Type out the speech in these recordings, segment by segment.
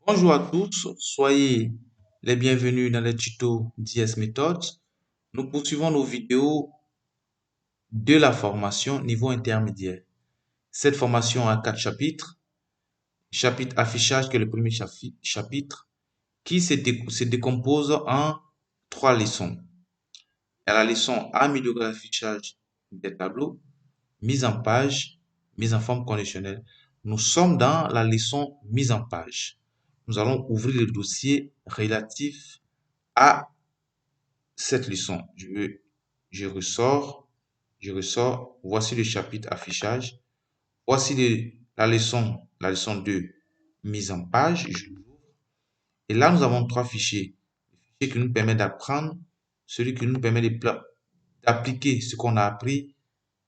Bonjour à tous, soyez les bienvenus dans le tuto DS Methods. Nous poursuivons nos vidéos de la formation niveau intermédiaire. Cette formation a 4 chapitres. Chapitre affichage qui est le premier chapitre qui se décompose en 3 leçons. Il y a la leçon améliorer l'affichage des tableaux, mise en page, mise en forme conditionnelle. Nous sommes dans la leçon mise en page. Nous allons ouvrir le dossier relatif à cette leçon. Je ressors, voici le chapitre affichage, voici la leçon 2, mise en page. Et là, nous avons 3 fichiers. Le fichier qui nous permet d'apprendre, celui qui nous permet d'appliquer ce qu'on a appris,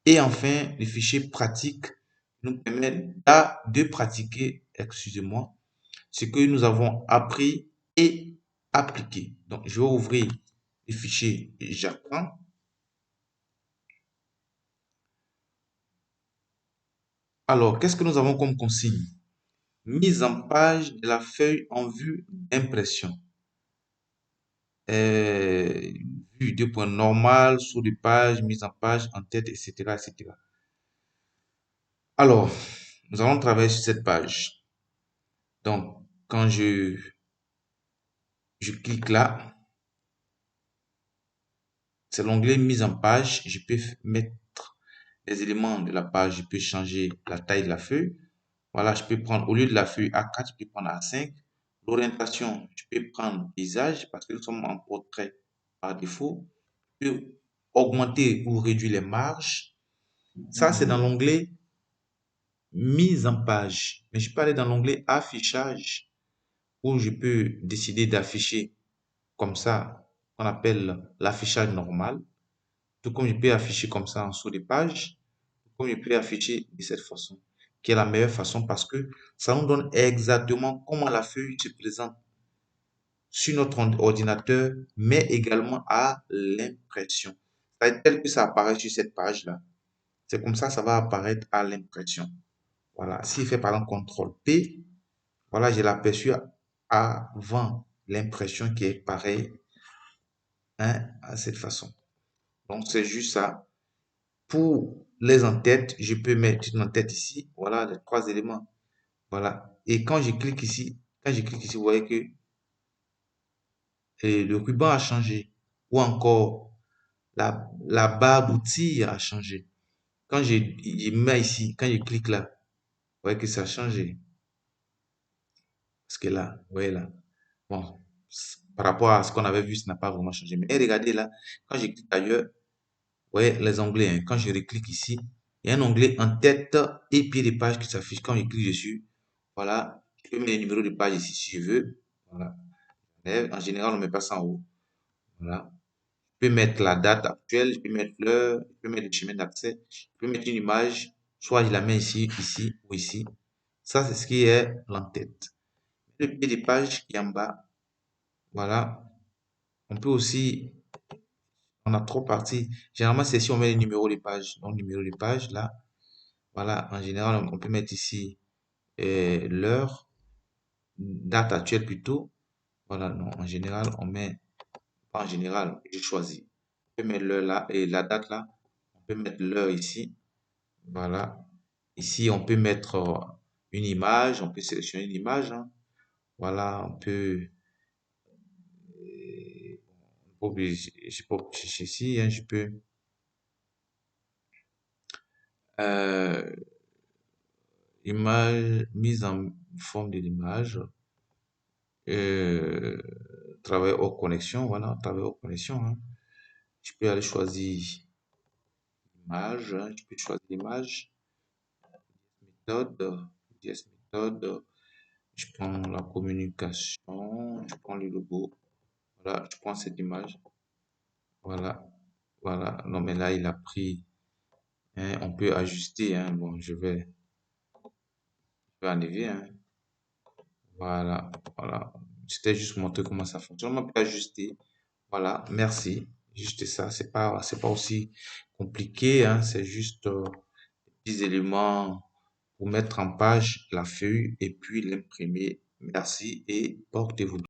et enfin, le fichier pratique qui nous permet de pratiquer, excusez-moi, ce que nous avons appris et appliqué. Donc, je vais ouvrir le fichier j'apprends. Alors, qu'est-ce que nous avons comme consigne? Mise en page de la feuille en vue d'impression. Vue de point normal, saut de page, mise en page, en tête, etc., etc. Alors, nous allons travailler sur cette page. Donc, quand je clique là, c'est l'onglet mise en page. Je peux mettre les éléments de la page. Je peux changer la taille de la feuille. Voilà, je peux prendre, au lieu de la feuille A4, je peux prendre A5. L'orientation, je peux prendre paysage parce que nous sommes en portrait par défaut. Je peux augmenter ou réduire les marges. Ça, c'est dans l'onglet mise en page. Mais je peux aller dans l'onglet affichage où je peux décider d'afficher comme ça, qu'on appelle l'affichage normal. Tout comme je peux afficher comme ça en dessous des pages, comme je peux afficher de cette façon, qui est la meilleure façon parce que ça nous donne exactement comment la feuille se présente sur notre ordinateur, mais également à l'impression. Tel que ça apparaît sur cette page-là. C'est comme ça va apparaître à l'impression. Voilà. S'il fait par exemple CTRL P, voilà, j'ai l'aperçu avant l'impression qui est pareil, hein, à cette façon. Donc, c'est juste ça. Pour les en-têtes, je peux mettre une en-tête ici. Voilà, les 3 éléments. Voilà. Et quand je clique ici, vous voyez que le ruban a changé. Ou encore, la barre d'outils a changé. Quand je mets ici, quand je clique là, vous voyez que ça a changé. Parce que là, vous voyez là. Bon, par rapport à ce qu'on avait vu, ça n'a pas vraiment changé. Mais regardez là, quand je clique ailleurs, vous voyez les onglets, hein. Quand je reclique ici, il y a un onglet en tête et pied de page qui s'affiche. Quand je clique dessus, voilà, je peux mettre le numéro de page ici si je veux. Voilà. En général, on ne met pas ça en haut. Voilà. Je peux mettre la date actuelle, je peux mettre l'heure, je peux mettre le chemin d'accès, je peux mettre une image, soit je la mets ici, ici ou ici. Ça, c'est ce qui est l'en-tête. Le pied de page qui est en bas, voilà. On peut aussi, on a 3 parties. Généralement, c'est si on met le numéro de page. Donc, numéro de page, là, voilà. En général, on peut mettre ici l'heure, date actuelle plutôt. Voilà, non, en général, on met, pas en général, je choisis. On peut mettre l'heure là et la date là. On peut mettre l'heure ici. Voilà. Ici, on peut mettre une image. On peut sélectionner une image, hein. Voilà, on peut. Je peux chercher ici, hein, je peux. Euh, Image, mise en forme de l'image. Euh, Travail hors connexion, voilà, travail hors connexion, hein. Je peux aller choisir image, hein, je peux choisir l'image, méthode, yes, méthode, je prends la communication, je prends le logo, voilà, je prends cette image, voilà, voilà, non mais là il a pris, hein, on peut ajuster, hein, bon je vais enlever, hein, voilà, voilà, c'était juste pour montrer comment ça fonctionne, on peut ajuster, voilà, merci, juste ça, c'est pas aussi compliqué, hein, c'est juste des petits éléments pour mettre en page la feuille et puis l'imprimer Merci et portez-vous bien.